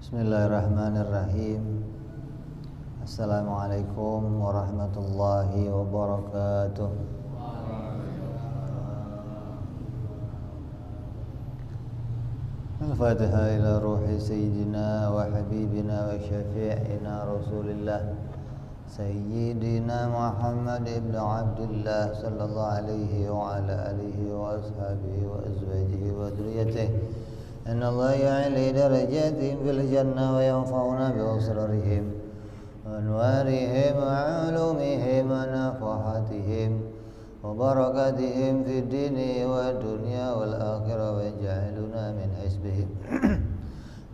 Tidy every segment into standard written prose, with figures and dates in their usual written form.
Bismillahirrahmanirrahim. Assalamualaikum warahmatullahi wabarakatuh. Al-Fatihah ila ruhi sayyidina wa habibina wa syafi'ina Rasulillah Sayyidina Muhammad ibn Abdullah sallallahu alaihi wa ala alihi wa ashabihi wa azwajihi wa dhurriyyatihi. Inna Allah ya'li darajatihim fil jannah wa yanfa'una bi asrarihim wa anwarihim wa ulumihim wa nafahatihim wa barakatihim fid dini wa dunya wal akhirah wa yaj'aluna min hisbihim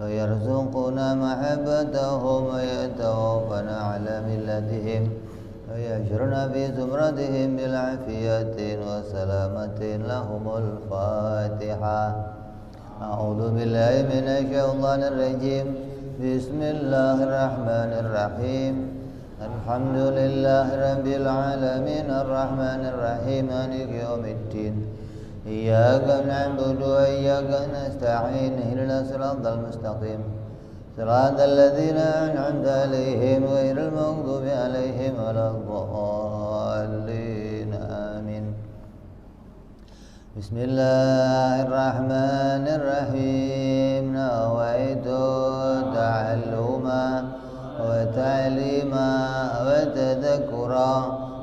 wa yarzuquna mahabbatahum wa yatawaffana ala millatihim wa yajruna fi zumratihim bil afiyatin wa salamatin lahumul Fatihah. A'udzu billahi minasyaitonir rajim. Bismillahirrahmanirrahim. Alhamdulillahirabbil alamin arrahmanir rahim maliki yaumiddin. Iyyaka na'budu wa iyyaka nasta'in. Ihdinas siratal mustaqim. Siratal ladzina an'amta 'alaihim ghairil maghdubi 'alaihim waladdallin. Amin. Bismillahirrahmanirrahim. Nawaitu ta'alluma wa ta'lima wa tadhakkura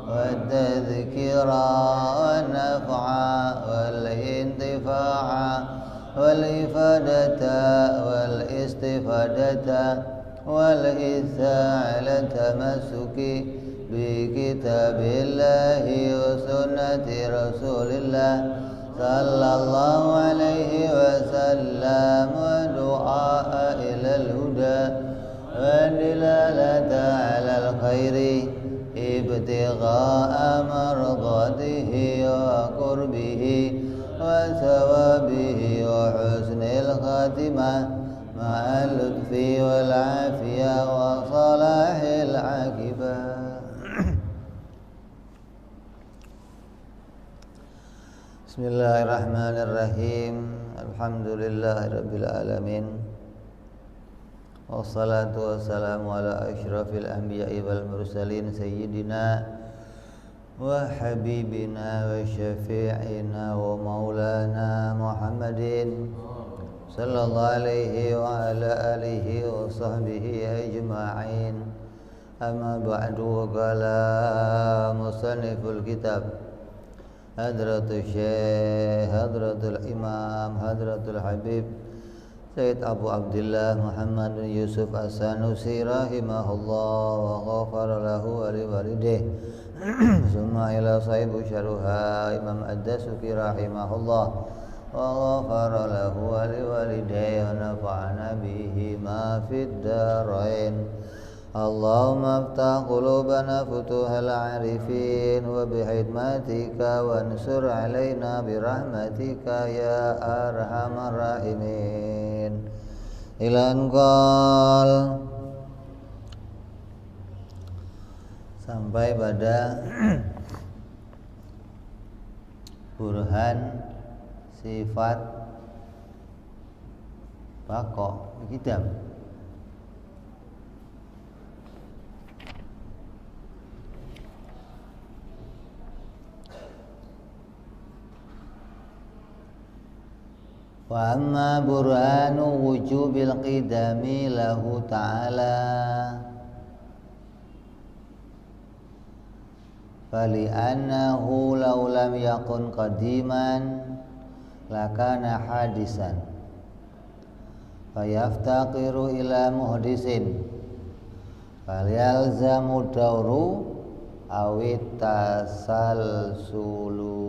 wa tadhkira wa naf'a wal intifa'a wal ifadata wal istifadata wal hitha ala tamassuki bi kitabillahi wa sunnati rasulillah sallallahu alaihi wasallam wa du'a ilal huda wa dilalata alal khairi ibtigha'a mardatihi wa qurbihi wa sawabihi wa husnil khatimah ma'al lutfi wal afiyah wa salahil aqibah. Bismillahirrahmanirrahim. Alhamdulillahirabbil alamin. Wassalatu wassalamu ala asyrafil anbiya'i wal mursalin sayyidina wa habibina wa syafi'ina wa maulana Muhammadin sallallahu alaihi wa ala alihi wa sahbihi ajma'in. Amma ba'du, wa qala musanniful kitab Hadratul Syekh, Hadratul Imam, Hadratul Habib Sayyid Abu Abdullah Muhammad bin Yusuf As-Sanusi rahimahullah wa ghafara lahu wa liwalidayh. Summa ila sahibu syaruha Imam Ad-Dasuki rahimahullah wa ghafara lahu wa liwalidayh wa nafa'ana bihi ma fid darain. Allahumma aftah qulubana futuhal arifin wa bihidmatika wa ansur alaina birahmatika ya arhamar rahimin. Ilan qal, sampai pada burhan sifat baqa qidam. Wa amma burhanu wujubil qidami lahu ta'ala fali annahu law lam yakun qadiman lakana hadisan fayaftaqiru ila muhdisin falyalzamu dawru awit tasalsulu.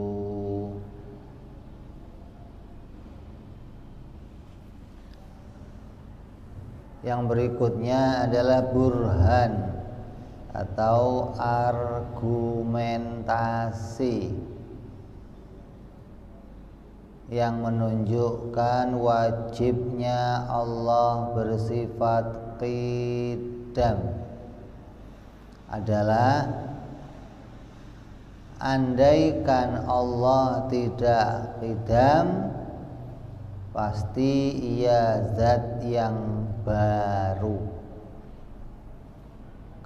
Yang berikutnya adalah burhan atau argumentasi yang menunjukkan wajibnya Allah bersifat qidam adalah andaikan Allah tidak qidam, pasti ia zat yang baru.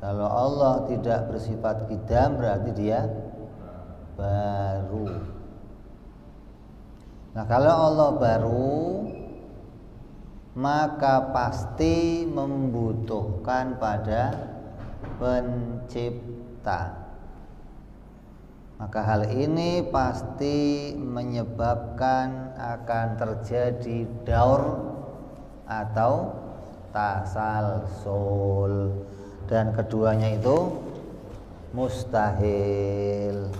Kalau Allah tidak bersifat qidam berarti dia baru. Nah, kalau Allah baru maka pasti membutuhkan pada pencipta. Maka hal ini pasti menyebabkan akan terjadi daur atau tasalsul, dan keduanya itu mustahil.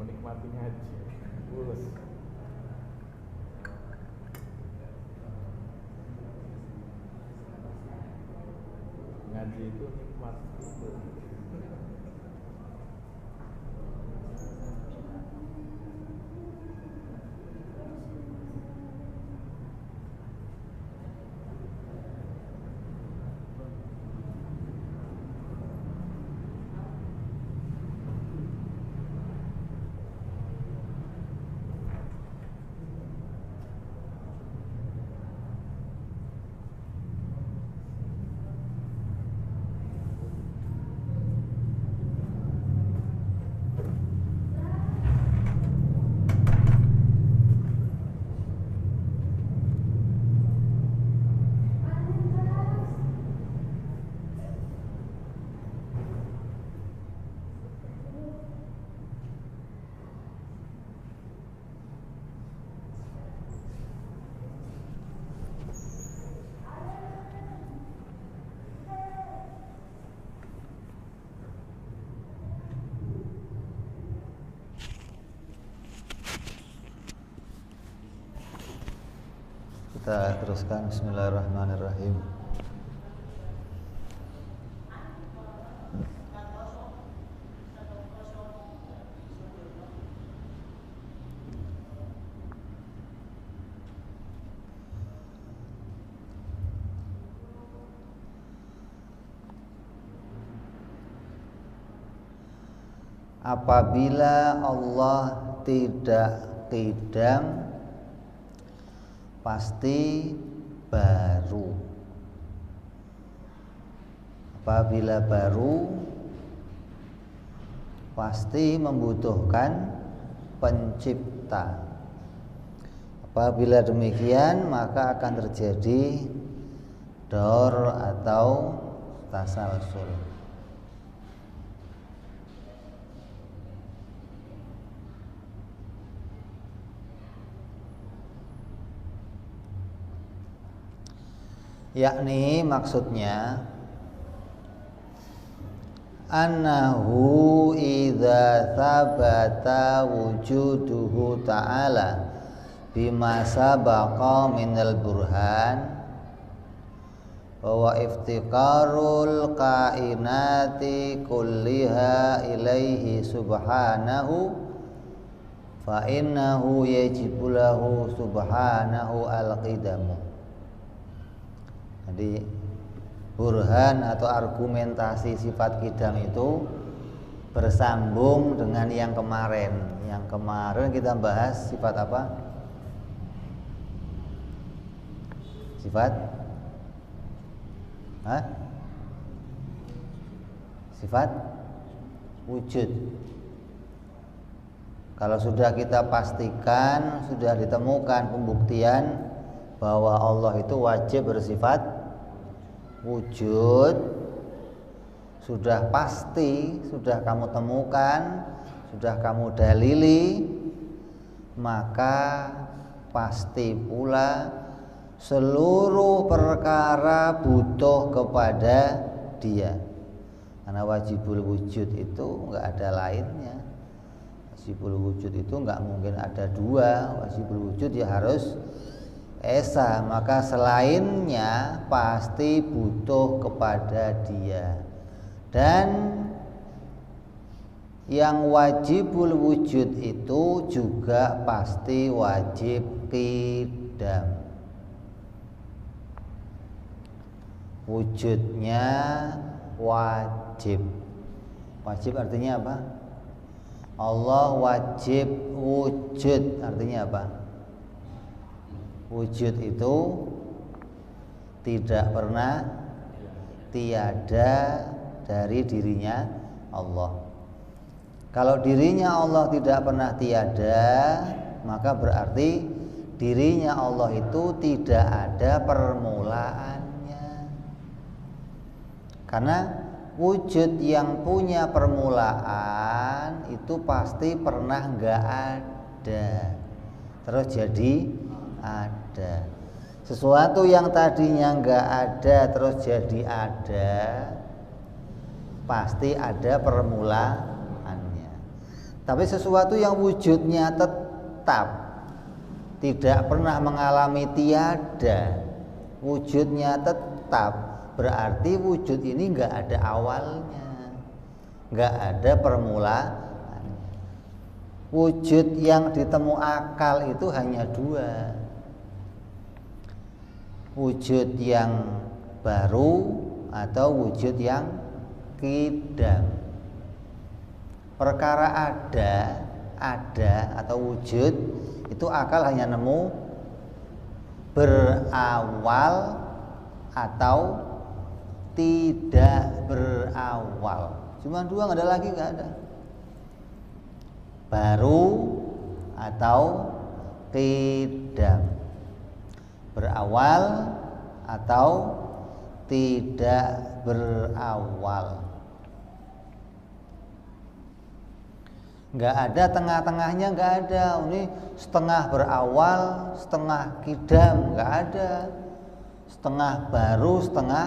Menikmati ngaji, mulus. Ngaji itu nikmat. Kita teruskan. Bismillahirrahmanirrahim. Apabila Allah tidak qidam pasti baru. Apabila baru pasti membutuhkan pencipta. Apabila demikian maka akan terjadi daur atau tasalsul. Yakni maksudnya annahu idza thabata wujuduhu ta'ala bima sabaqa minal burhan wa iftiqarul kainati kulliha ilaihi subhanahu fa innahu yajibu lahu subhanahu al-qidamu. Jadi burhan atau argumentasi sifat qidam itu bersambung dengan yang kemarin. Yang kemarin kita bahas sifat apa? Sifat sifat wujud. Kalau sudah kita pastikan, sudah ditemukan pembuktian bahwa Allah itu wajib bersifat wujud, sudah pasti, sudah kamu temukan, sudah kamu dalili, maka pasti pula seluruh perkara butuh kepada Dia. Karena wajibul wujud itu enggak ada lainnya. Wajibul wujud itu enggak mungkin ada dua. Wajibul wujud ya harus esa, maka selainnya pasti butuh kepada Dia. Dan yang wajibul wujud itu juga pasti wajib qidam. Wujudnya wajib. Wajib artinya apa? Allah wajib wujud artinya apa? Wujud itu tidak pernah tiada dari dirinya Allah. Kalau dirinya Allah tidak pernah tiada, maka berarti dirinya Allah itu tidak ada permulaannya. Karena wujud yang punya permulaan itu pasti pernah enggak ada, terus jadi ada. Sesuatu yang tadinya enggak ada terus jadi ada, pasti ada permulaannya. Tapi sesuatu yang wujudnya tetap, tidak pernah mengalami tiada, wujudnya tetap, berarti wujud ini enggak ada awalnya, enggak ada permulaan. Wujud yang ditemu akal itu hanya dua. Wujud yang baru atau wujud yang qidam. Perkara ada atau wujud itu akal hanya nemu berawal atau tidak berawal. Cuma dua, nggak ada lagi, nggak ada. Baru atau qidam. Berawal atau tidak berawal. Nggak ada tengah-tengahnya, nggak ada. Ini setengah berawal, setengah qidam, nggak ada. Setengah baru, setengah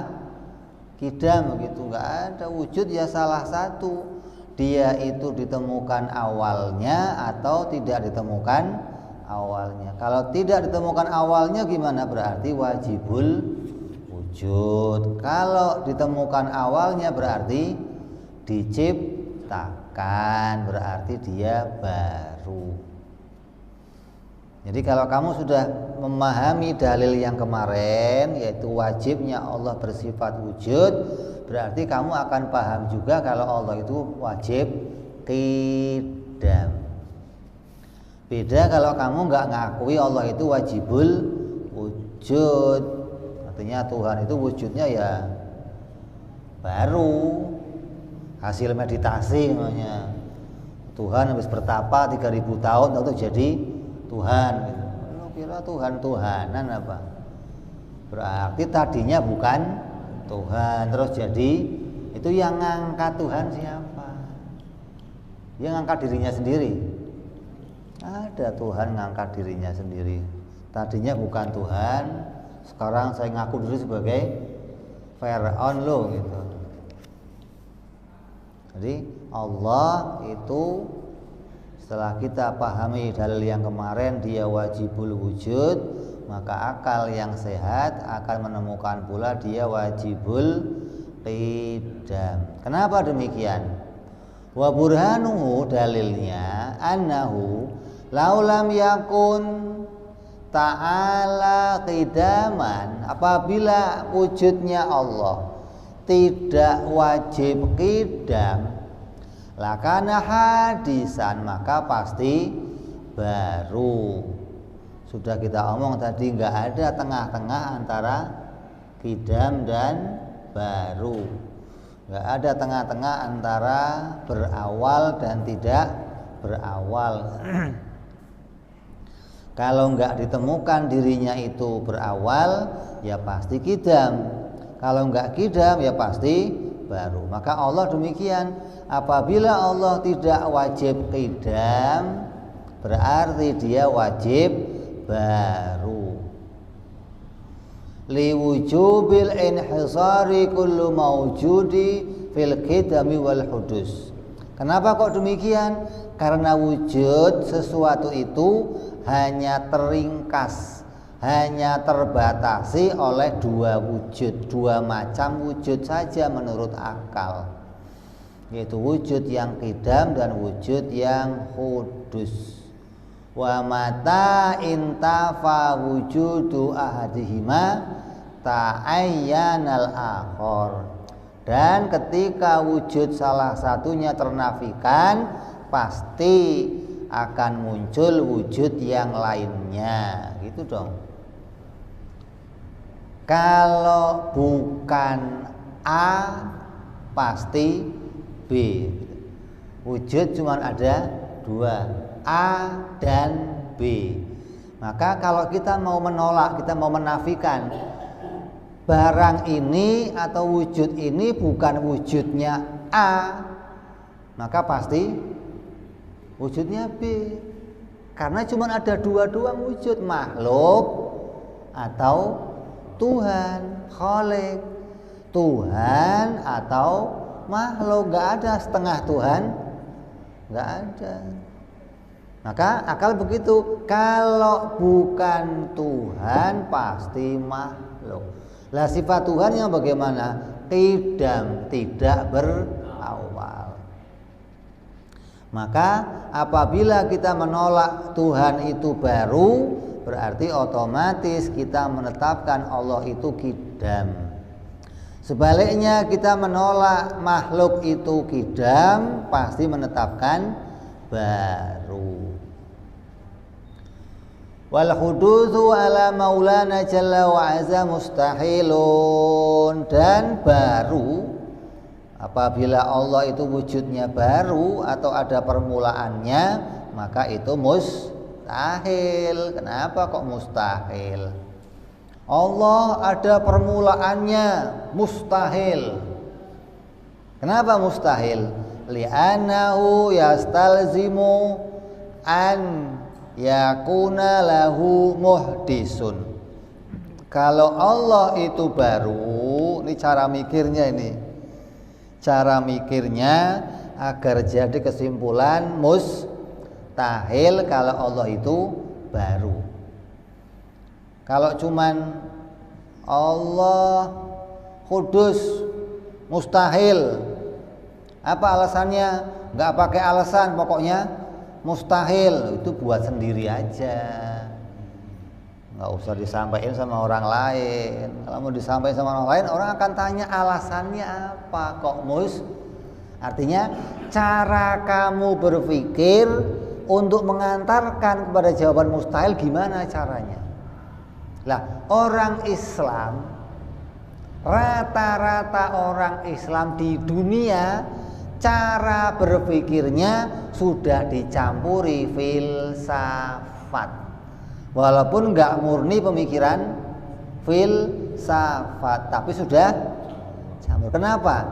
qidam, begitu, nggak ada. Wujud ya salah satu. Dia itu ditemukan awalnya atau tidak ditemukan awalnya. Kalau tidak ditemukan awalnya gimana? Berarti wajibul wujud. Kalau ditemukan awalnya berarti diciptakan, berarti dia baru. Jadi kalau kamu sudah memahami dalil yang kemarin, yaitu wajibnya Allah bersifat wujud, berarti kamu akan paham juga kalau Allah itu wajib qidam. Beda kalau kamu nggak ngakui Allah itu wajibul wujud. Artinya Tuhan itu wujudnya ya baru, hasil meditasi namanya. Tuhan habis bertapa 3000 tahun lalu jadi Tuhan gitu. Lu kira Tuhan-Tuhanan apa? Berarti tadinya bukan Tuhan. Terus jadi itu yang ngangkat Tuhan siapa? Yang ngangkat dirinya sendiri. Ada Tuhan ngangkat dirinya sendiri. Tadinya bukan Tuhan, sekarang saya ngaku diri sebagai Firaun loh gitu. Jadi Allah itu setelah kita pahami dalil yang kemarin dia wajibul wujud, maka akal yang sehat akan menemukan pula dia wajibul qidam. Kenapa demikian? Wa burhanuhu, dalilnya annahu laulam yakun ta'ala qidaman, apabila wujudnya Allah tidak wajib qidam, lakana hadisan, maka pasti baru. Sudah kita omong tadi, nggak ada tengah-tengah antara qidam dan baru. Nggak ada tengah-tengah antara berawal dan tidak berawal. Kalau nggak ditemukan dirinya itu berawal, ya pasti qidam. Kalau nggak qidam, ya pasti baru. Maka Allah demikian, apabila Allah tidak wajib qidam, berarti dia wajib baru. Liwujubil inhisari kullu mawjudi fil qidami wal hudus. Kenapa kok demikian? Karena wujud sesuatu itu hanya teringkas, hanya terbatasi oleh dua wujud, dua macam wujud saja menurut akal, yaitu wujud yang qidam dan wujud yang hudus. Wa mata intafa wujudu ahadihima ta'ayyanal akhar. Dan ketika wujud salah satunya ternafikan, pasti akan muncul wujud yang lainnya. Gitu dong. Kalau bukan A, pasti B. Wujud cuma ada dua, A dan B. Maka kalau kita mau menolak, kita mau menafikan barang ini atau wujud ini bukan wujudnya A, maka pasti wujudnya B. Karena cuma ada dua wujud, makhluk atau Tuhan, Khalik. Tuhan atau makhluk, nggak ada setengah Tuhan, nggak ada. Maka akal begitu, kalau bukan Tuhan pasti makhluk. Lah sifat Tuhan yang bagaimana? Qidam, tidak berawal. Maka apabila kita menolak Tuhan itu baru, berarti otomatis kita menetapkan Allah itu qidam. Sebaliknya kita menolak makhluk itu qidam, pasti menetapkan baru. Wal hudutsu ala maulana jalla wa azza mustahilun. Dan baru, apabila Allah itu wujudnya baru atau ada permulaannya, maka itu mustahil. Kenapa kok mustahil? Allah ada permulaannya, mustahil. Kenapa mustahil? Li'annahu yastalzimu an yakuna lahu muhdisun. Kalau Allah itu baru, ini cara mikirnya ini. Cara mikirnya agar jadi kesimpulan mustahil kalau Allah itu baru. Kalau cuman Allah kudus, mustahil. Apa alasannya? Nggak pakai alasan, pokoknya mustahil. Itu buat sendiri aja, nggak usah disampaikan sama orang lain. Kalau mau disampaikan sama orang lain, orang akan tanya alasannya apa kok artinya cara kamu berpikir untuk mengantarkan kepada jawaban mustahil gimana caranya. Lah orang Islam, rata-rata orang Islam di dunia, cara berpikirnya sudah dicampuri filsafat. Walaupun nggak murni pemikiran filsafat, tapi sudah campur. Kenapa?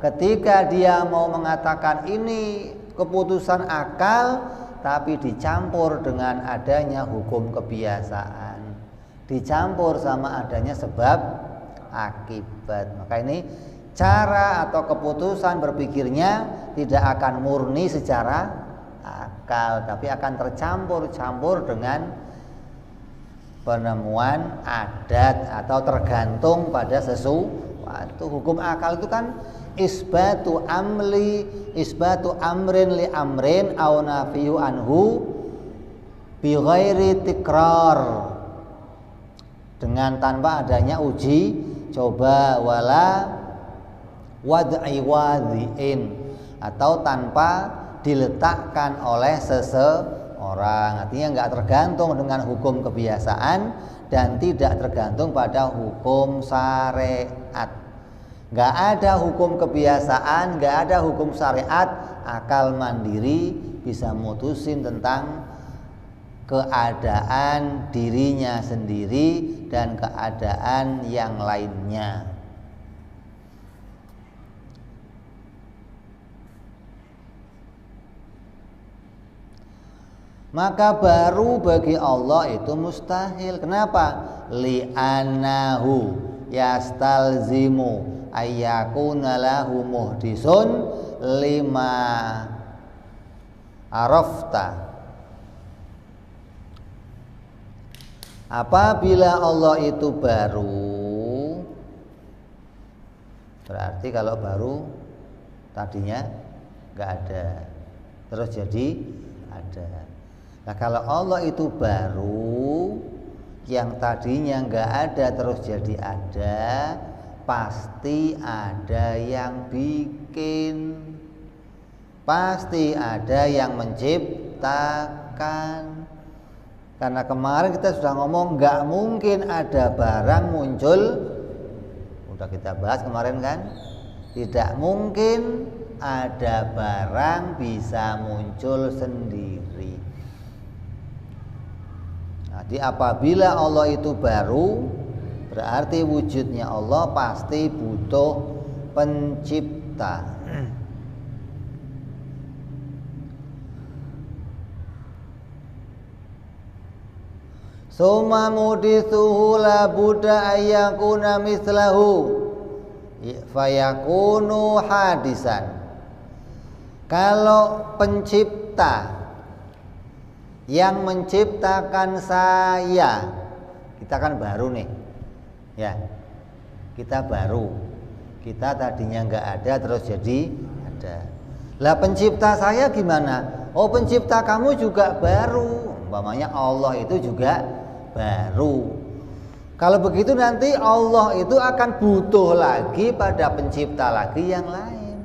Ketika dia mau mengatakan ini keputusan akal, tapi dicampur dengan adanya hukum kebiasaan, dicampur sama adanya sebab akibat. Maka ini cara atau keputusan berpikirnya tidak akan murni secara akal, tapi akan tercampur-campur dengan penemuan adat atau tergantung pada sesuatu. Hukum akal itu kan isbatu amrin li amrin au nafiyu anhu bi ghairi tikrar, dengan tanpa adanya uji coba, wala wad'i wadhi'in, atau tanpa diletakkan oleh seseorang. Artinya enggak tergantung dengan hukum kebiasaan dan tidak tergantung pada hukum syariat. Enggak ada hukum kebiasaan, enggak ada hukum syariat, akal mandiri bisa mutusin tentang keadaan dirinya sendiri dan keadaan yang lainnya. Maka baru bagi Allah itu mustahil. Kenapa? Li'annahu yastalzimu ayyakuna lahu muhdisun lima arafta. Apabila Allah itu baru, berarti kalau baru tadinya nggak ada, terus jadi ada. Nah kalau Allah itu baru, yang tadinya nggak ada terus jadi ada, pasti ada yang bikin, pasti ada yang menciptakan. Karena kemarin kita sudah ngomong nggak mungkin ada barang muncul, udah kita bahas kemarin kan, tidak mungkin ada barang bisa muncul sendiri. Jadi apabila Allah itu baru, berarti wujudnya Allah pasti butuh pencipta. Summa mudithuhu la budda ayyakuna mislahu fayakunu hadisan. Kalau pencipta yang menciptakan saya, kita kan baru nih, ya, kita baru, kita tadinya nggak ada terus jadi ada. Lah pencipta saya gimana? Oh pencipta kamu juga baru, umpamanya Allah itu juga baru. Kalau begitu nanti Allah itu akan butuh lagi pada pencipta lagi yang lain,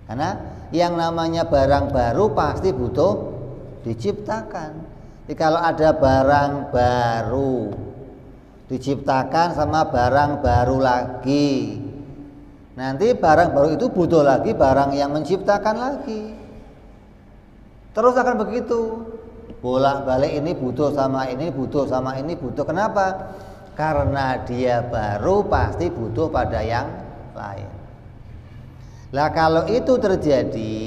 karena yang namanya barang baru pasti butuh diciptakan. Jadi kalau ada barang baru diciptakan sama barang baru lagi, nanti barang baru itu butuh lagi barang yang menciptakan lagi. Terus akan begitu, bolak-balik, ini butuh sama ini, butuh sama ini, butuh. Kenapa? Karena dia baru pasti butuh pada yang lain. Lah kalau itu terjadi,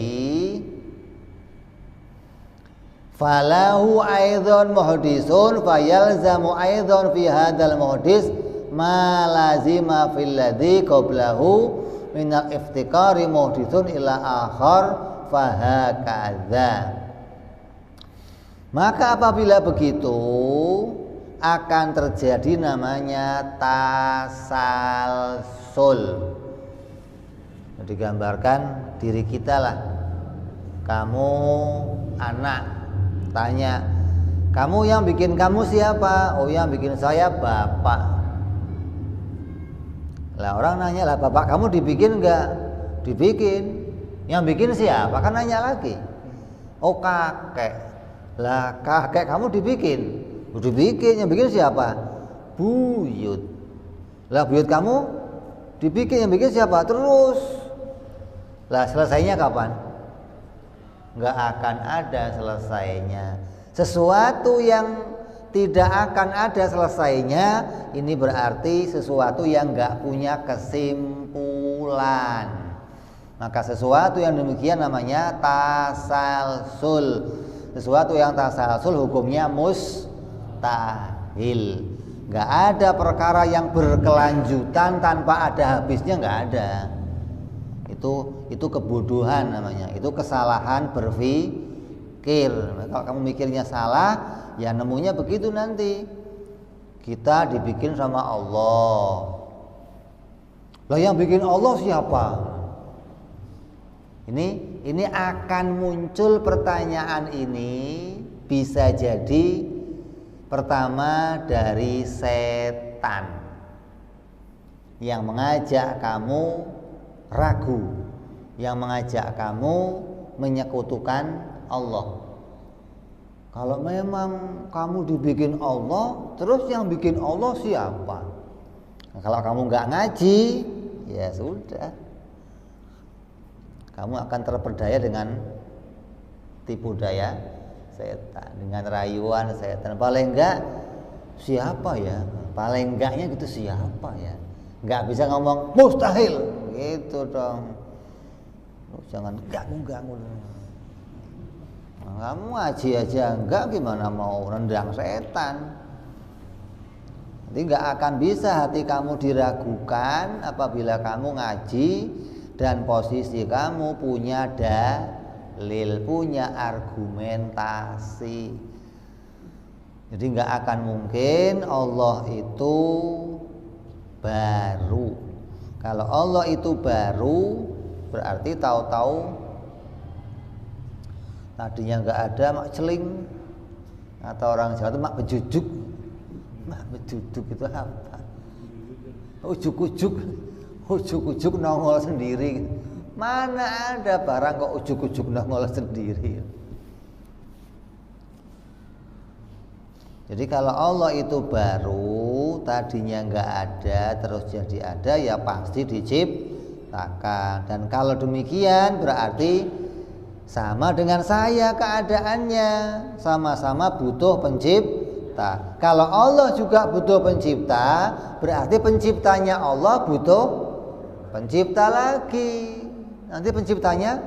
falahu aidzon muhdisun fayalzamu aidzon fi hadzal muhdis ma lazima fil ladzi qablahu minal iftikari muhdisun ila akhar fahakadza. Maka apabila begitu akan terjadi namanya tasalsul. Digambarkan diri kita lah, kamu anak, tanya, kamu yang bikin kamu siapa? Oh yang bikin saya bapak. Lah orang nanya, lah bapak kamu dibikin enggak? Dibikin. Yang bikin siapa? Kan nanya lagi. Oh kakek. Lah kakek kamu dibikin? Dibikin. Yang bikin siapa? Buyut. Lah buyut kamu dibikin, yang bikin siapa? Terus. Lah selesainya kapan? Enggak akan ada selesainya. Sesuatu yang tidak akan ada selesainya, ini berarti sesuatu yang nggak punya kesimpulan. Maka sesuatu yang demikian namanya tasalsul. Sesuatu yang tasalsul hukumnya mustahil. Nggak ada perkara yang berkelanjutan tanpa ada habisnya, nggak ada. Itu kebodohan namanya. Itu kesalahan berpikir. Kalau kamu mikirnya salah, ya nemunya begitu nanti. Kita dibikin sama Allah. Lah yang bikin Allah siapa? Ini akan muncul pertanyaan ini, bisa jadi pertama dari setan yang mengajak kamu ragu, yang mengajak kamu menyekutukan Allah. Kalau memang kamu dibikin Allah, terus yang bikin Allah siapa? Nah, kalau kamu nggak ngaji, ya sudah, kamu akan terperdaya dengan tipu daya setan, dengan rayuan setan. Paling enggak siapa ya? Paling enggaknya gitu siapa ya? Enggak bisa ngomong mustahil gitu dong. Jangan ganggu. Nah, kamu ngaji aja enggak, gimana mau rendang setan? Nanti enggak akan bisa hati kamu diragukan apabila kamu ngaji dan posisi kamu punya dalil, punya argumentasi. Jadi nggak akan mungkin Allah itu baru. Kalau Allah itu baru, berarti tahu-tahu tadinya nggak ada, mak celing, atau orang Jawa itu mak bejujuk. Mak bejujuk itu apa? Ujuk-ujuk nongol sendiri. Mana ada barang kok ujuk-ujuk nongol sendiri. Jadi kalau Allah itu baru, tadinya nggak ada terus jadi ada, ya pasti diciptakan. Dan kalau demikian berarti sama dengan saya keadaannya, sama-sama butuh pencipta. Kalau Allah juga butuh pencipta, berarti penciptanya Allah butuh pencipta lagi. Nanti penciptanya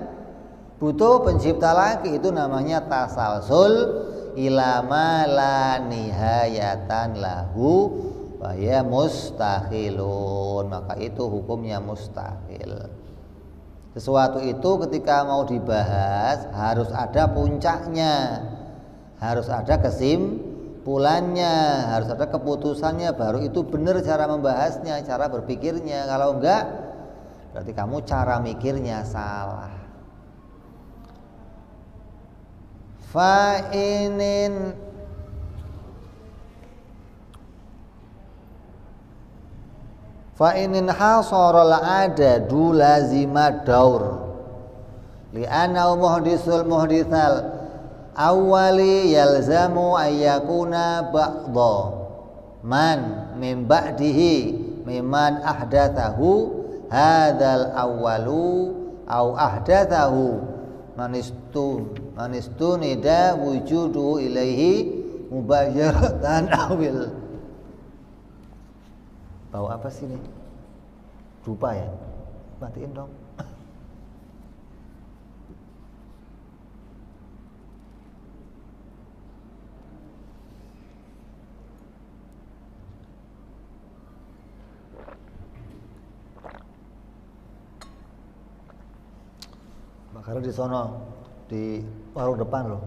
butuh pencipta lagi. Itu namanya tasalsul ila ma la nihayatan lahu wa ya mustahilun. Maka itu hukumnya mustahil. Sesuatu itu ketika mau dibahas harus ada puncaknya, harus ada kesimpulannya, harus ada keputusannya, baru itu benar cara membahasnya, cara berpikirnya. Kalau enggak, berarti kamu cara mikirnya salah. Fa'inin hasaral adadu lazima daur li'annahu muhdisul muhditsal awwali yalzamu ayyakuna ba'dha man min ba'dihi mimman ahdathahu hadzal awwalu au ahdathahu manistunida wujudu ilaihi mubayyaratan awil. Bau apa sih ini? Dupa ya? Matiin dong. Bakarnya di sono, di warung depan loh.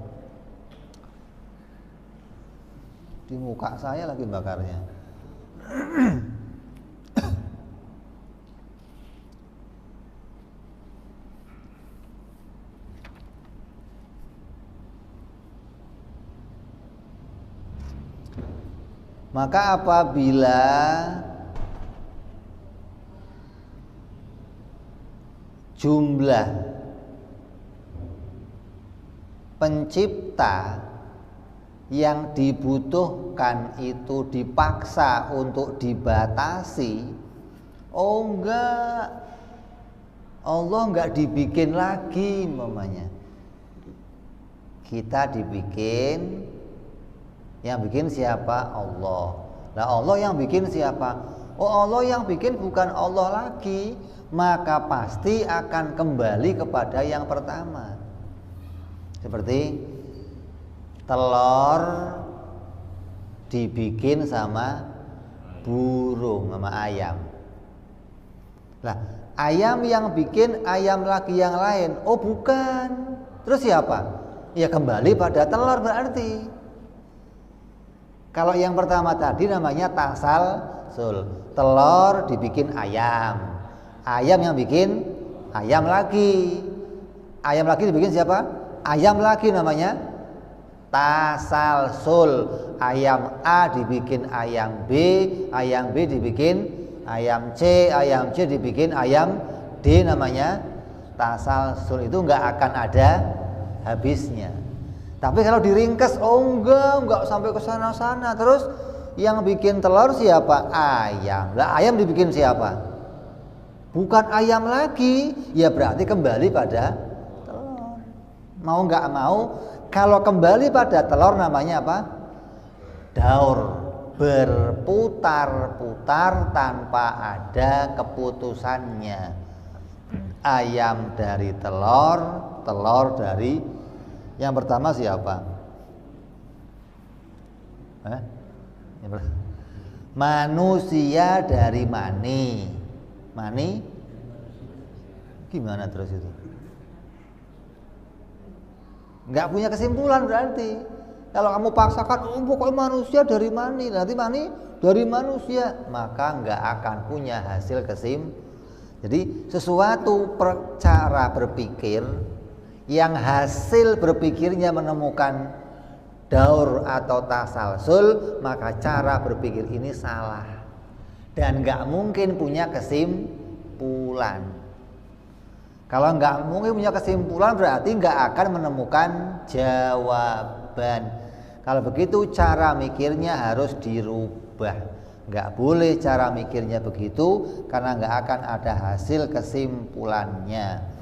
Di muka saya lagi bakarnya. Maka apabila jumlah pencipta yang dibutuhkan itu dipaksa untuk dibatasi, oh enggak, Allah enggak dibikin lagi umpamanya. Kita dibikin Yang bikin siapa? Allah. Nah, Allah yang bikin siapa? Oh, Allah yang bikin bukan Allah lagi, maka pasti akan kembali kepada yang pertama. Seperti telur dibikin sama burung, sama ayam. Lah, ayam yang bikin ayam lagi yang lain. Oh, bukan. Terus siapa? Ya kembali pada telur berarti. Kalau yang pertama tadi namanya tasalsul. Telur dibikin ayam. Ayam yang bikin ayam lagi. Ayam lagi dibikin siapa? Ayam lagi namanya tasalsul. Ayam A dibikin ayam B, ayam B dibikin ayam C, ayam C dibikin ayam D, namanya tasalsul. Itu nggak akan ada habisnya. Tapi kalau diringkas, oh enggak sampai ke sana-sana. Terus yang bikin telur siapa? Ayam. Lah, ayam dibikin siapa? Bukan ayam lagi. Ya berarti kembali pada telur. Mau nggak mau, kalau kembali pada telur namanya apa? Daur. Berputar-putar tanpa ada keputusannya. Ayam dari telur, telur dari yang pertama siapa? Manusia dari mani. Mani gimana terus itu? Nggak punya kesimpulan berarti. Kalau kamu paksakan, oh pokoknya manusia dari mani, nanti mani dari manusia, maka nggak akan punya hasil kesimpulan. Jadi sesuatu cara berpikir yang hasil berpikirnya menemukan daur atau tasalsul, maka cara berpikir ini salah dan nggak mungkin punya kesimpulan. Kalau nggak mungkin punya kesimpulan, berarti nggak akan menemukan jawaban. Kalau begitu cara mikirnya harus dirubah. Nggak boleh cara mikirnya begitu, karena nggak akan ada hasil kesimpulannya.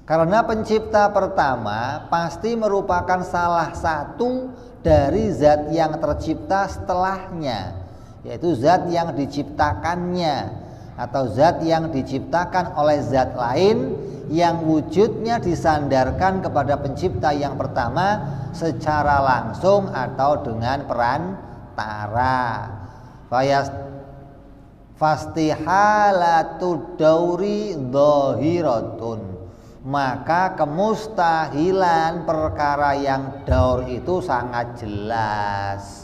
Karena pencipta pertama pasti merupakan salah satu dari zat yang tercipta setelahnya, yaitu zat yang diciptakannya atau zat yang diciptakan oleh zat lain yang wujudnya disandarkan kepada pencipta yang pertama secara langsung atau dengan perantara. Fastihalatu dauri dhahiratun. Maka kemustahilan perkara yang daur itu sangat jelas.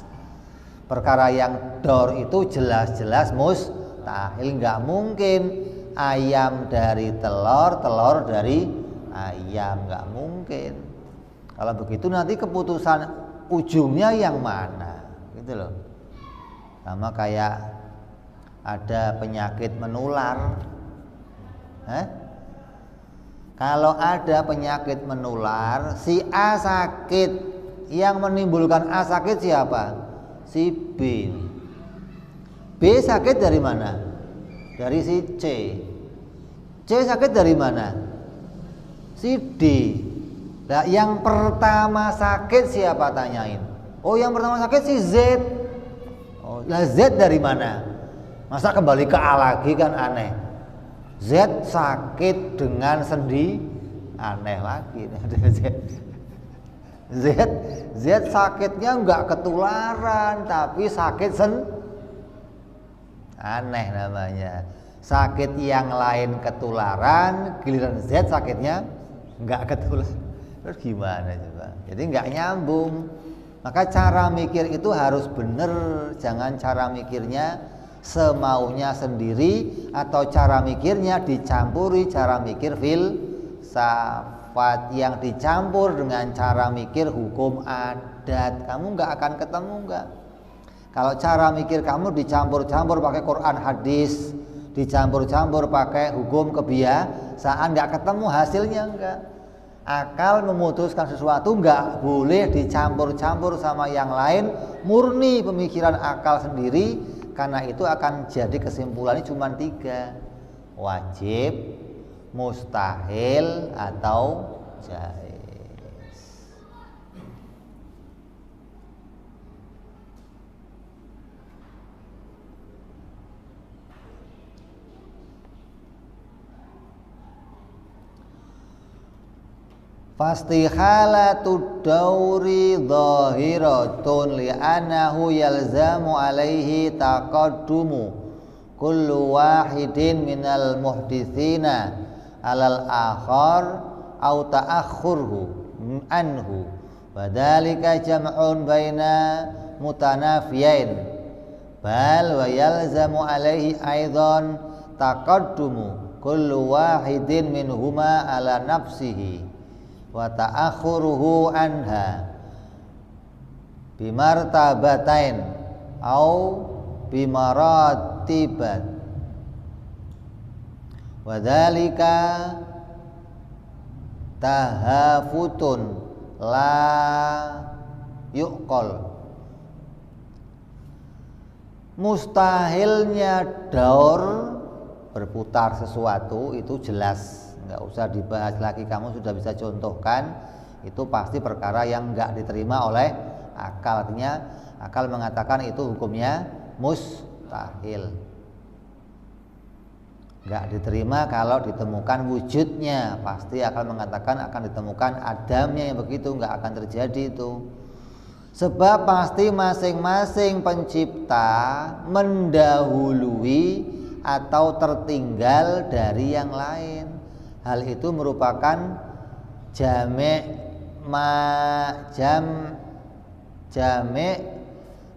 Perkara yang daur itu jelas-jelas mustahil. Nggak mungkin ayam dari telur, telur dari ayam, nggak mungkin. Kalau begitu nanti keputusan ujungnya yang mana, gitu loh. Sama kayak ada penyakit menular. Kalau ada penyakit menular, si A sakit, yang menimbulkan A sakit siapa? Si B. B sakit dari mana? Dari si C. C sakit dari mana? Si D. Nah, yang pertama sakit siapa, tanyain? Oh, yang pertama sakit si Z. Oh, lah Z dari mana? Masa kembali ke A lagi, kan aneh. Z sakit dengan sendi, aneh lagi. Z sakitnya enggak ketularan, tapi sakit aneh namanya. Sakit yang lain ketularan, giliran Z sakitnya enggak ketularan. Terus gimana coba? Jadi enggak nyambung. Maka cara mikir itu harus benar, jangan cara mikirnya semaunya sendiri atau cara mikirnya dicampuri cara mikir filsafat yang dicampur dengan cara mikir hukum adat. Kamu nggak akan ketemu nggak. Kalau cara mikir kamu dicampur-campur pakai Quran hadis, dicampur-campur pakai hukum kebiasaan, nggak ketemu hasilnya nggak. Akal memutuskan sesuatu nggak boleh dicampur-campur sama yang lain, murni pemikiran akal sendiri. Karena itu akan jadi kesimpulannya cuma 3, wajib, mustahil, atau jaiz. Fastihalatu dauri dhahiratun li'annahu yalzamu alaihi taqaddumu kullu wahidin minal muhditsina alal akhar au ta'akhurhu anhu wa dzalika jam'un baina mutanafiyain bal wa yalzamu alaihi aidan taqaddumu kullu wahidin minhuma ala nafsihi wa ta'akhuruhu anha bimartabatain au bimaratibat wa dzalika tahafutun la yuqal. Mustahilnya daur berputar sesuatu itu jelas, nggak usah dibahas lagi, kamu sudah bisa contohkan. Itu pasti perkara yang nggak diterima oleh akal. Artinya akal mengatakan itu hukumnya mustahil, nggak diterima kalau ditemukan wujudnya. Pasti akal mengatakan akan ditemukan adamnya, yang begitu nggak akan terjadi itu. Sebab pasti masing-masing pencipta mendahului atau tertinggal dari yang lain. Hal itu merupakan jami'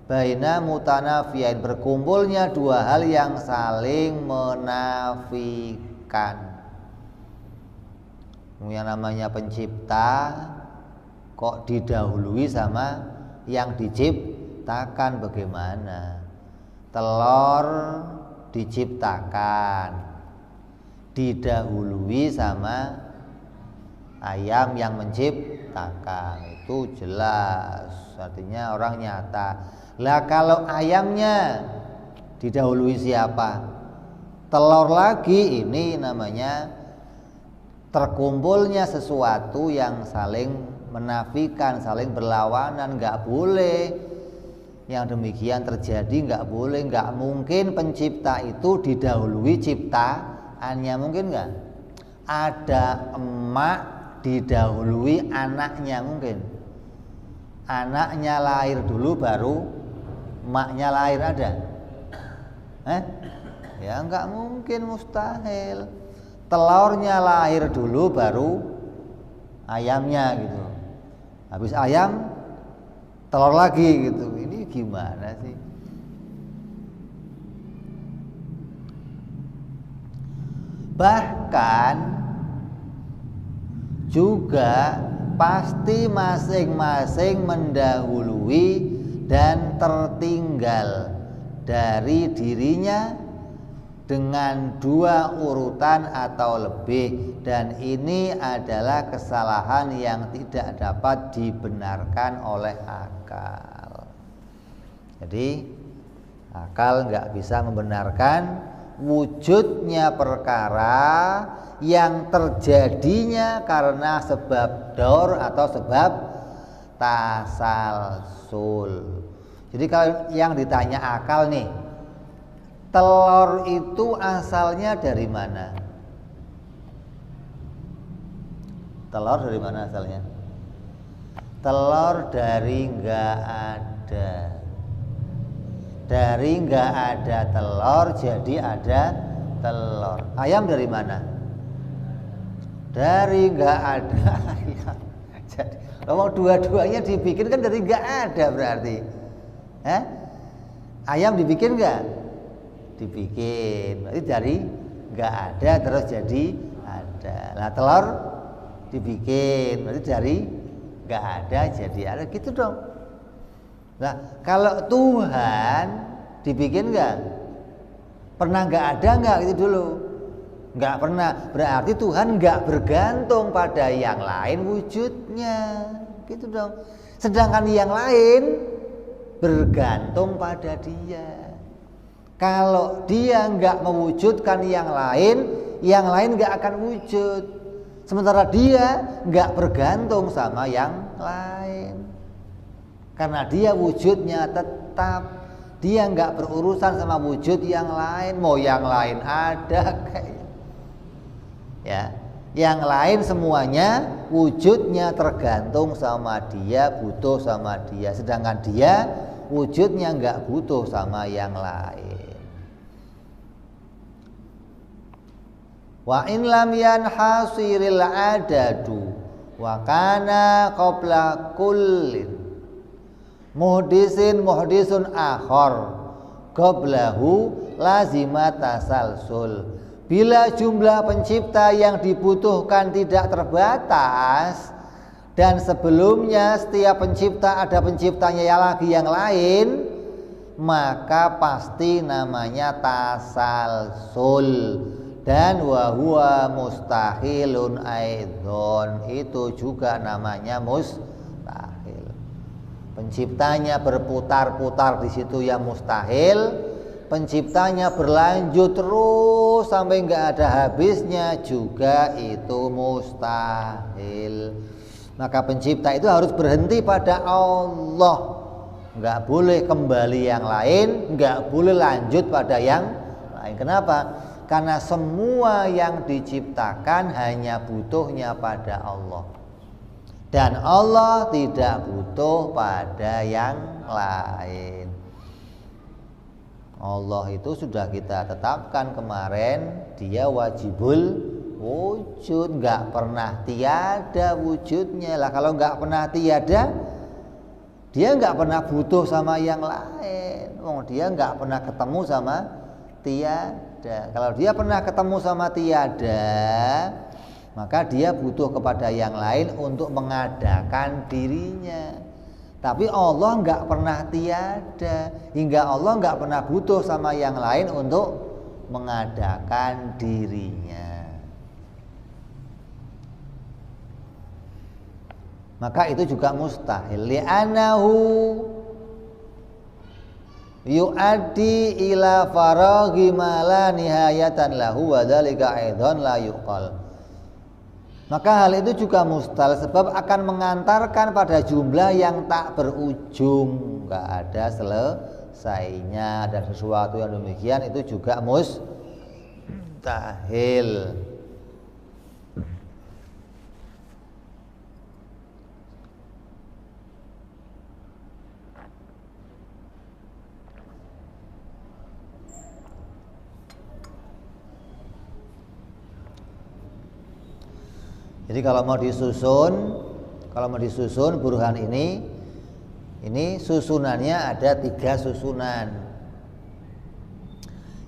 baina mutanafiyain, berkumpulnya dua hal yang saling menafikan. Yang namanya pencipta kok didahului sama yang diciptakan? Bagaimana? Telur diciptakan didahului sama ayam yang menciptakan, itu jelas, artinya orang nyata. Lah kalau ayamnya didahului siapa? Telur lagi. Ini namanya terkumpulnya sesuatu yang saling menafikan, saling berlawanan. Nggak boleh yang demikian terjadi, nggak boleh. Nggak mungkin pencipta itu didahului ciptaannya, mungkin nggak? Ada emak didahului anaknya, mungkin? Anaknya lahir dulu baru emaknya lahir, ada? Ya nggak mungkin, mustahil. Telurnya lahir dulu baru ayamnya gitu. Habis ayam telur lagi gitu. Ini gimana sih? Bahkan juga pasti masing-masing mendahului dan tertinggal dari dirinya dengan dua urutan atau lebih, dan ini adalah kesalahan yang tidak dapat dibenarkan oleh akal. Jadi akal nggak bisa membenarkan wujudnya perkara yang terjadinya karena sebab daur atau sebab tasalsul. Jadi kalau yang ditanya akal nih, telur itu asalnya dari mana? Telur dari mana asalnya? Telur dari nggak ada. Dari nggak ada telur jadi ada telur. Ayam dari mana? Dari nggak ada ayam. Jadi ngomong dua-duanya dibikin kan dari nggak ada berarti. Ayam dibikin nggak? Dibikin, berarti dari nggak ada terus jadi ada. Nah telur dibikin, berarti dari nggak ada jadi ada, gitu dong. Nah kalau Tuhan dibikin nggak? Pernah nggak ada nggak? Gitu dulu. Nggak pernah, berarti Tuhan nggak bergantung pada yang lain wujudnya, gitu dong. Sedangkan yang lain bergantung pada Dia. Kalau Dia nggak mewujudkan yang lain nggak akan wujud. Sementara Dia nggak bergantung sama yang lain, karena Dia wujudnya tetap. Dia nggak berurusan sama wujud yang lain. Mau yang lain ada kayak, ya, Yang lain semuanya wujudnya tergantung sama dia, butuh sama dia. Sedangkan dia wujudnya nggak butuh sama yang lain. Wa in lam yanhasiril adadu wa kana qabla kullin muhdisun akhar qablahu lazima tasalsul. Bila jumlah pencipta yang dibutuhkan tidak terbatas dan sebelumnya setiap pencipta ada penciptanya yang lain, maka pasti namanya tasalsul. Dan wahuwa mustahilun aidon, itu juga namanya mustahil. Penciptanya berputar-putar di situ yang mustahil. Penciptanya berlanjut terus sampai nggak ada habisnya juga itu mustahil. Maka pencipta itu harus berhenti pada Allah, nggak boleh kembali yang lain, nggak boleh lanjut pada yang lain. Kenapa? Karena semua yang diciptakan hanya butuhnya pada Allah, dan Allah tidak butuh pada yang lain. Allah itu sudah kita tetapkan kemarin, dia wajibul wujud, nggak pernah tiada wujudnya. Lah kalau nggak pernah tiada, dia nggak pernah butuh sama yang lain. Dia nggak pernah ketemu sama tiada. Kalau dia pernah ketemu sama tiada, maka dia butuh kepada yang lain untuk mengadakan dirinya. Tapi Allah nggak pernah tiada, hingga Allah nggak pernah butuh sama yang lain untuk mengadakan dirinya. Maka itu juga mustahil. Li'anahu yu'addi ila faraghi ma la nihayatan lahu wa dzalika aidan la yuqal. Maka hal itu juga mustahil sebab akan mengantarkan pada jumlah yang tak berujung, nggak ada selesainya, dan sesuatu yang demikian itu juga mustahil. Jadi kalau mau disusun burhan ini susunannya ada 3 susunan.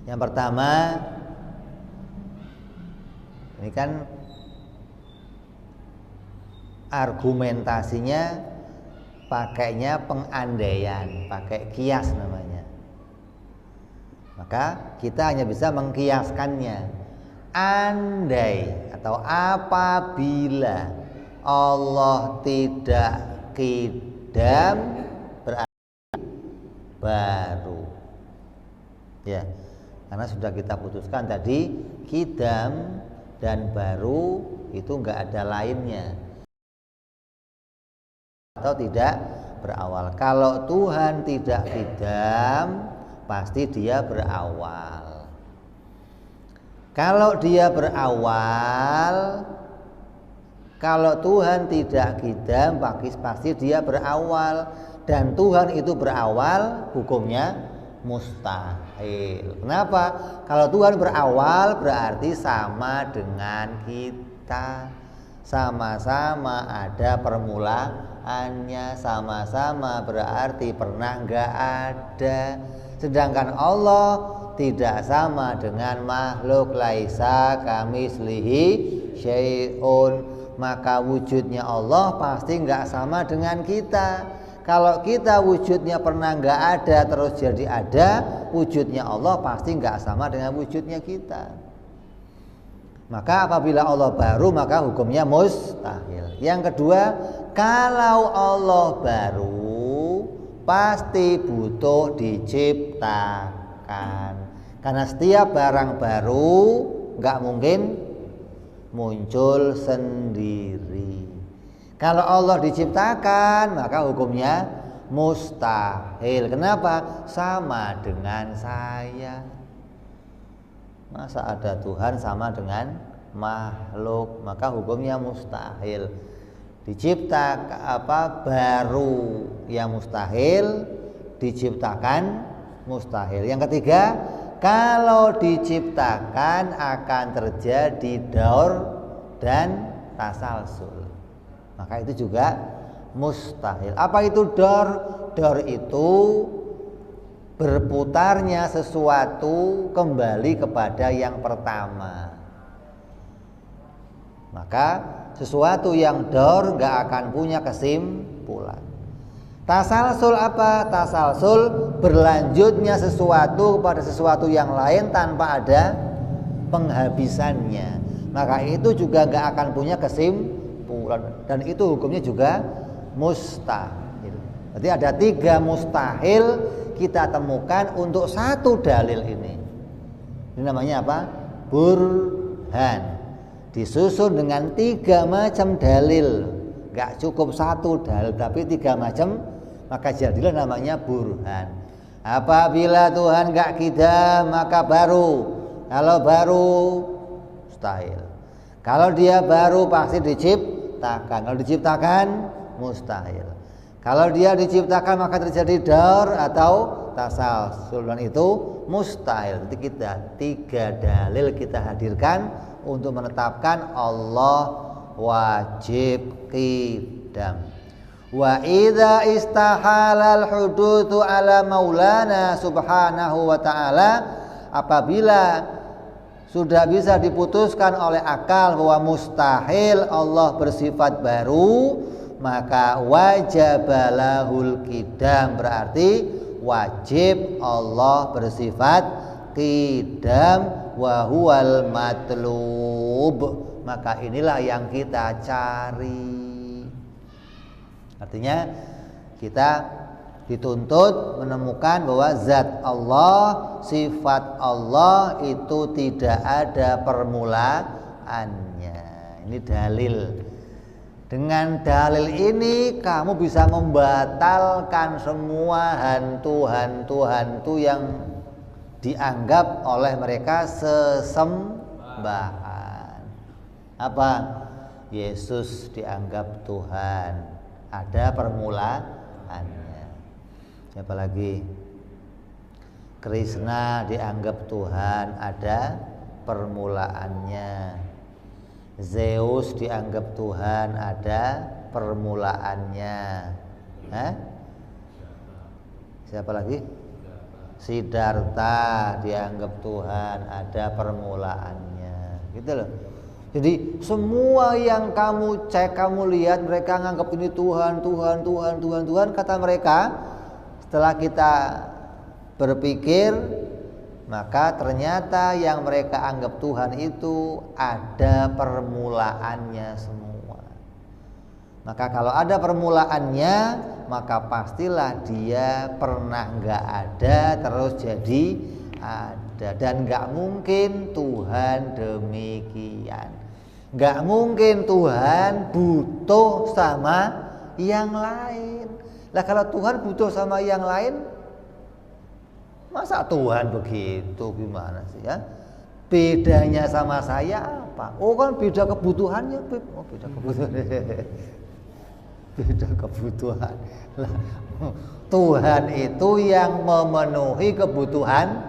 Yang pertama, ini kan argumentasinya pakainya pengandaian, pakai kias namanya. Maka kita hanya bisa mengkiaskannya. Andai atau apabila Allah tidak qidam berarti baru, ya, karena sudah kita putuskan tadi qidam dan baru itu enggak ada lainnya atau tidak berawal. Kalau Tuhan tidak qidam pasti dia berawal. Kalau dia berawal, kalau Tuhan tidak qidam pasti dia berawal, dan Tuhan itu berawal hukumnya mustahil. Kenapa? Kalau Tuhan berawal berarti sama dengan kita, sama-sama ada permulaannya, sama-sama berarti pernah enggak ada. Sedangkan Allah tidak sama dengan makhluk, laisa kamitslihi syai'un. Maka wujudnya Allah pasti enggak sama dengan kita. Kalau kita wujudnya pernah enggak ada terus jadi ada, wujudnya Allah pasti enggak sama dengan wujudnya kita. Maka apabila Allah baru maka hukumnya mustahil. Yang kedua, kalau Allah baru pasti butuh diciptakan. Karena setiap barang baru nggak mungkin muncul sendiri. Kalau Allah diciptakan maka hukumnya mustahil. Kenapa? Sama dengan saya. Masa ada Tuhan sama dengan makhluk, maka hukumnya mustahil. Dicipta baru yang mustahil, diciptakan mustahil. Yang ketiga, kalau diciptakan akan terjadi daur dan tasalsul, maka itu juga mustahil. Apa itu daur? Daur itu berputarnya sesuatu kembali kepada yang pertama. Maka sesuatu yang daur gak akan punya kesimpulan. Tasalsul apa? Tasalsul berlanjutnya sesuatu kepada sesuatu yang lain tanpa ada penghabisannya. Maka itu juga gak akan punya kesimpulan. Dan itu hukumnya juga mustahil. Jadi ada 3 mustahil kita temukan untuk satu dalil ini. Ini namanya apa? Burhan. Disusun dengan 3 macam dalil. Gak cukup satu dalil tapi 3 macam, maka jadilah namanya burhan. Apabila Tuhan gak kidam maka baru. Kalau baru mustahil. Kalau dia baru pasti diciptakan. Kalau diciptakan mustahil. Kalau dia diciptakan maka terjadi daur atau tasalsul, dan itu mustahil. Jadi kita 3 dalil kita hadirkan untuk menetapkan Allah wajib qidam. Wa idza istahalal hudutsu ala maulana subhanahu wa ta'ala, apabila sudah bisa diputuskan oleh akal bahwa mustahil Allah bersifat baru, maka wajabalahul qidam, berarti wajib Allah bersifat qidam wa huwal matlub, maka inilah yang kita cari. Artinya kita dituntut menemukan bahwa zat Allah, sifat Allah itu tidak ada permulaannya. Ini dalil. Dengan dalil ini kamu bisa membatalkan semua hantu-hantu yang dianggap oleh mereka sesembahan. Apa? Yesus dianggap Tuhan, ada permulaannya. Siapa lagi? Krishna dianggap Tuhan, ada permulaannya. Zeus dianggap Tuhan, ada permulaannya. Siapa lagi? Siddhartha dianggap Tuhan, ada permulaannya. Gitu loh. Jadi semua yang kamu cek, kamu lihat mereka nganggap ini Tuhan, kata mereka. Setelah kita berpikir, maka ternyata yang mereka anggap Tuhan itu ada permulaannya semua. Maka kalau ada permulaannya, maka pastilah dia pernah nggak ada terus jadi ada. Dan nggak mungkin Tuhan demikian. Nggak mungkin Tuhan butuh sama yang lain. Lah kalau Tuhan butuh sama yang lain, masa Tuhan begitu, gimana sih ya? Bedanya sama saya apa? Oh kan beda kebutuhannya. Oh beda kebutuhan. Beda kebutuhan. Tuhan itu yang memenuhi kebutuhan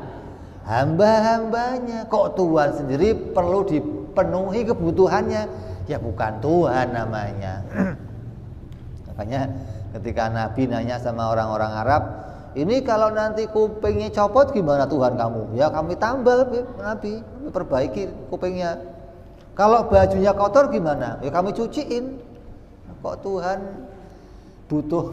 hamba-hambanya. Kok Tuhan sendiri perlu dipenuhi kebutuhannya? Ya bukan Tuhan namanya. Makanya ketika Nabi nanya sama orang-orang Arab, ini kalau nanti kupingnya copot gimana Tuhan kamu? Ya kami tambal Nabi, kami perbaiki kupingnya. Kalau bajunya kotor gimana? Ya kami cuciin. Kok Tuhan butuh?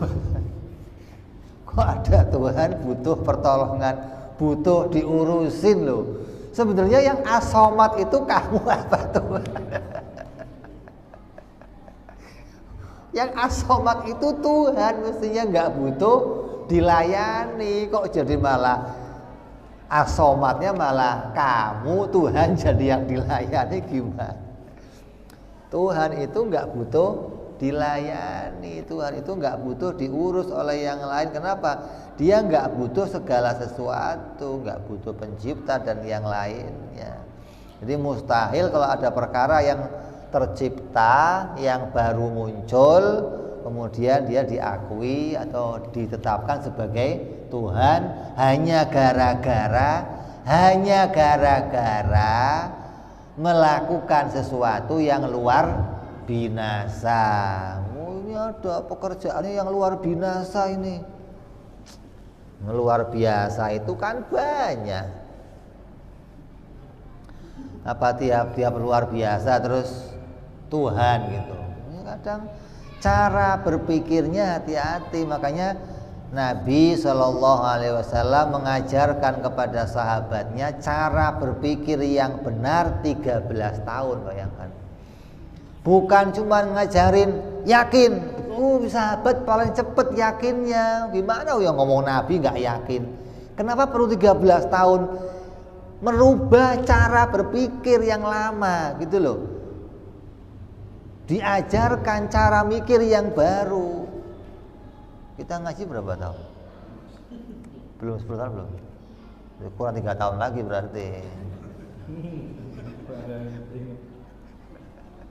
Kok ada Tuhan butuh pertolongan, butuh diurusin loh. Sebenarnya yang asomat itu kamu apa Tuhan? Yang asomat itu Tuhan, mestinya nggak butuh dilayani. Kok jadi malah asomatnya malah kamu, Tuhan jadi yang dilayani, gimana? Tuhan itu nggak butuh dilayani, Tuhan itu nggak butuh diurus oleh yang lain. Kenapa? Dia nggak butuh segala sesuatu, nggak butuh pencipta dan yang lainnya. Jadi mustahil kalau ada perkara yang tercipta, yang baru muncul, kemudian dia diakui atau ditetapkan sebagai Tuhan hanya gara-gara melakukan sesuatu yang luar binasa. Oh, ini ada pekerjaannya yang luar binasa ini. Luar biasa itu kan banyak. Apa tiap luar biasa terus Tuhan gitu. Ini kadang cara berpikirnya hati-hati, makanya Nabi SAW mengajarkan kepada sahabatnya cara berpikir yang benar 13 tahun, bayangkan. Bukan cuma ngajarin yakin, sahabat paling cepet yakinnya. Gimana yang ngomong Nabi nggak yakin? Kenapa perlu 13 tahun? Merubah cara berpikir yang lama gitu loh. Diajarkan cara mikir yang baru. Kita ngaji berapa tahun? Belum 10 tahun belum? Kurang 3 tahun lagi berarti.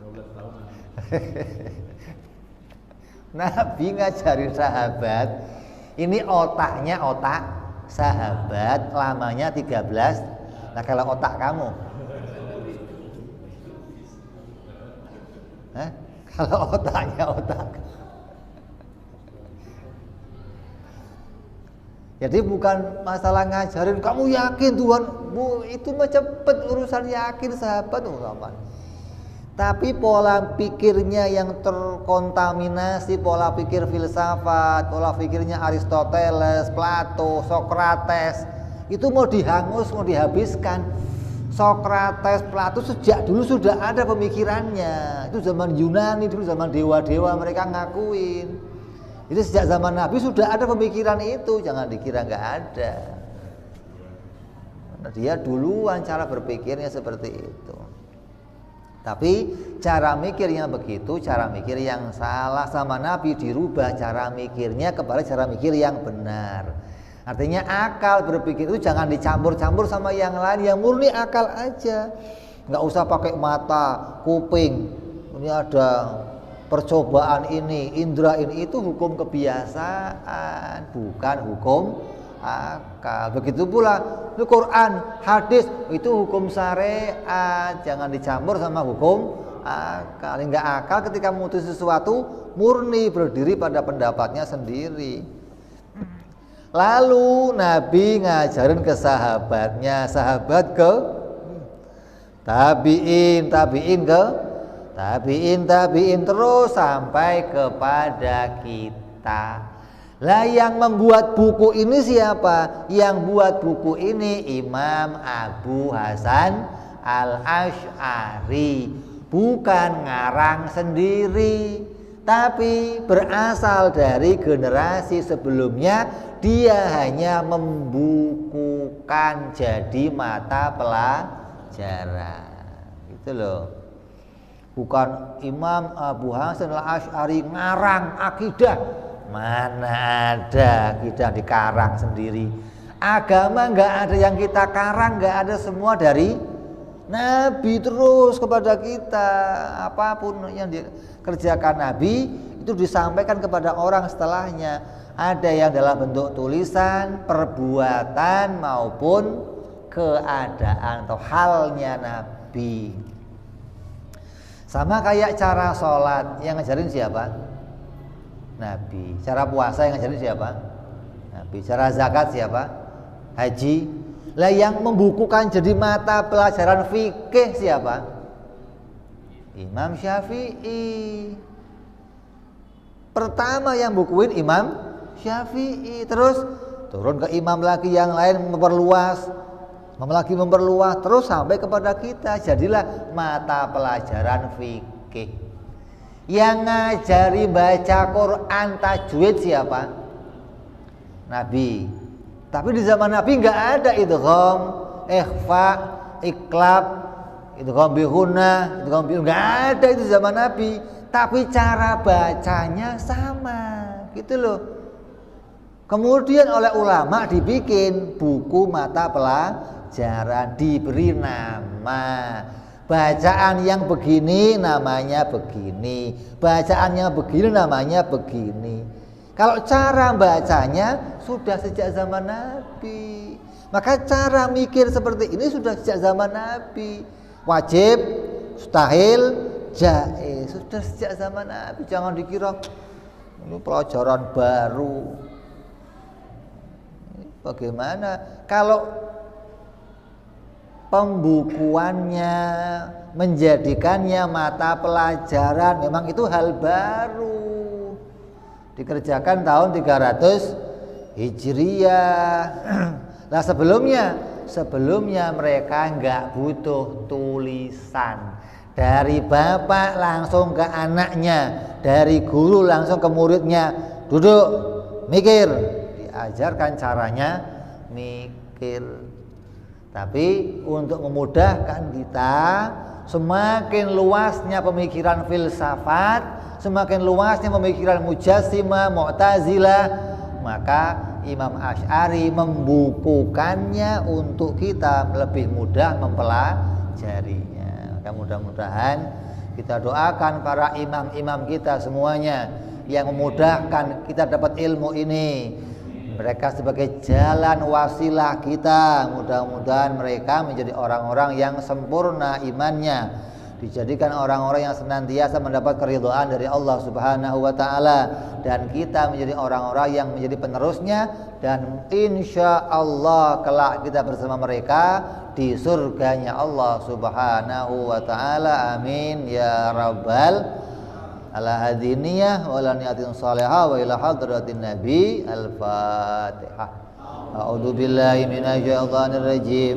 12 tahun. Nabi ngajarin sahabat, ini otaknya otak sahabat, lamanya 13. Nah kalau otak kamu, kalau otaknya otak, jadi bukan masalah ngajarin kamu yakin Tuhan, itu mah cepet urusan yakin sahabat umpama. Tapi pola pikirnya yang terkontaminasi, pola pikir filsafat, pola pikirnya Aristoteles, Plato, Sokrates, itu mau dihangus, mau dihabiskan. Sokrates, Plato sejak dulu sudah ada pemikirannya. Itu zaman Yunani dulu, zaman dewa-dewa mereka ngakuin. Itu sejak zaman Nabi sudah ada pemikiran itu, jangan dikira nggak ada. Nah, dia duluan cara berpikirnya seperti itu. Tapi cara mikirnya begitu, cara mikir yang salah, sama Nabi dirubah cara mikirnya kepada cara mikir yang benar. Artinya akal berpikir itu jangan dicampur-campur sama yang lain, yang murni akal aja. Nggak usah pakai mata, kuping. Ini ada percobaan ini, indera ini, itu hukum kebiasaan, bukan hukum akal. Begitu pula itu Quran, hadis, itu hukum syariat, jangan dicampur sama hukum akal. Enggak akal ketika memutus sesuatu murni berdiri pada pendapatnya sendiri. Lalu Nabi ngajarin ke sahabatnya, sahabat ke tabiin terus sampai kepada kita. Lah yang membuat buku ini siapa? Yang buat buku ini Imam Abu Hasan Al-Asy'ari. Bukan ngarang sendiri, tapi berasal dari generasi sebelumnya. Dia hanya membukukan jadi mata pelajaran. Gitu loh. Bukan Imam Abu Hasan Al-Asy'ari ngarang akidah. Mana ada kita dikarang sendiri. Agama nggak ada yang kita karang, nggak ada, semua dari Nabi terus kepada kita. Apapun yang dikerjakan Nabi itu disampaikan kepada orang setelahnya. Ada yang dalam bentuk tulisan, perbuatan maupun keadaan atau halnya Nabi. Sama kayak cara sholat, yang ngajarin siapa? Nabi. Cara puasa yang ngajarin siapa? Nabi. Cara zakat siapa? Haji. Lah yang membukukan jadi mata pelajaran fikih siapa? Imam Syafi'i. Pertama yang bukuin Imam Syafi'i, terus turun ke imam lagi yang lain memperluas, terus sampai kepada kita. Jadilah mata pelajaran fikih. Yang ngajari baca Quran tajwid siapa? Nabi. Tapi di zaman Nabi nggak ada idgham, ikhfa, iklab, idgham bihunna, idgham bihunna, nggak ada itu zaman Nabi. Tapi cara bacanya sama, gitu loh. Kemudian oleh ulama dibikin buku mata pelajaran, diberi nama. Bacaan yang begini namanya begini, bacaan yang begini namanya begini. Kalau cara bacanya sudah sejak zaman Nabi, maka cara mikir seperti ini sudah sejak zaman Nabi. Wajib, mustahil, jaiz, sudah sejak zaman Nabi. Jangan dikira ini pelajaran baru. Bagaimana kalau pembukuannya, menjadikannya mata pelajaran, memang itu hal baru, dikerjakan tahun 300 Hijriah. Nah sebelumnya mereka nggak butuh tulisan, dari bapak langsung ke anaknya, dari guru langsung ke muridnya, duduk mikir, diajarkan caranya mikir. Tapi untuk memudahkan kita, semakin luasnya pemikiran filsafat, semakin luasnya pemikiran Mujassimah, Mu'tazilah, maka Imam Asy'ari membukukannya untuk kita lebih mudah mempelajarinya. Maka mudah-mudahan kita doakan para imam-imam kita semuanya yang memudahkan kita dapat ilmu ini. Mereka sebagai jalan wasilah kita, mudah-mudahan mereka menjadi orang-orang yang sempurna imannya, dijadikan orang-orang yang senantiasa mendapat keridhaan dari Allah Subhanahu wa taala, dan kita menjadi orang-orang yang menjadi penerusnya, dan insya Allah kelak kita bersama mereka di surganya Allah Subhanahu wa taala. Amin ya rabbal ala hadiniyah wa ala niyatin salihah wa ila hadratin nabi. Al-Fatihah. A'udzu billahi minasy syaithanir rajim.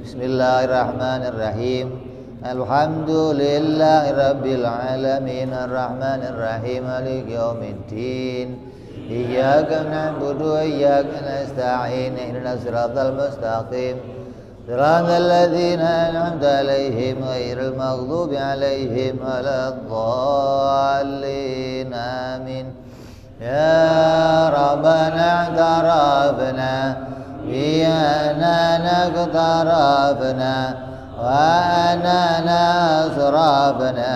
Bismillahirrahmanirrahim. Alhamdulillahi rabbil alamin arrahmanir rahim maliki yaumiddin. Iyyaka na'budu wa iyyaka nasta'in. Ihdinas siratal mustaqim. صراط الذين أنعمت عليهم غير المغضوب عليهم ولا الضالين آمين. يا ربنا اعترفنا بأننا اقترفنا وأننا أسرفنا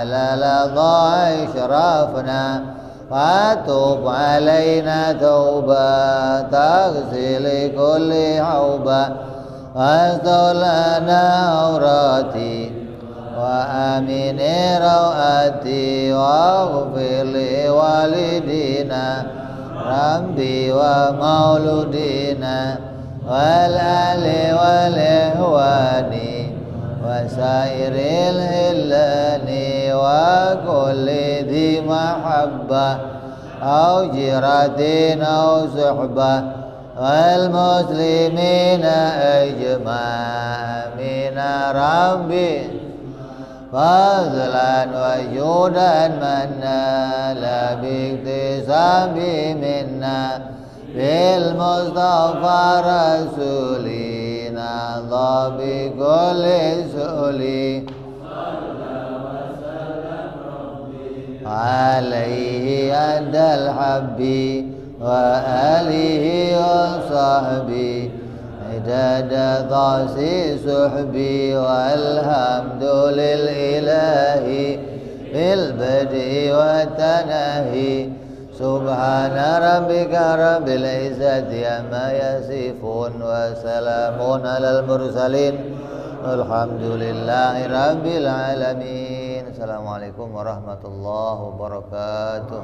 للظى إشرافنا وتوب علينا توبة تغسل كل حوبة واستر لنا عوراتي وآمن روآتي واغفر لوالدينا ربي ومولودينا والآل والإخوان وسائر الهلان وكل ذي محبة أو جيرة أو صحبة والمسلمين أجمعين ربي فضلا وجودا منا لا باكتساب منا بالمصطفى رسولنا الله بكل سؤلي عليه أدى الحب وآله وصحبه عدد طاسي سحبي والحمد للإله بالبدء والتناهي سبحان ربك رب العزة عما يصفون وسلام على المرسلين الحمد لله رب العالمين. Assalamualaikum warahmatullahi wabarakatuh.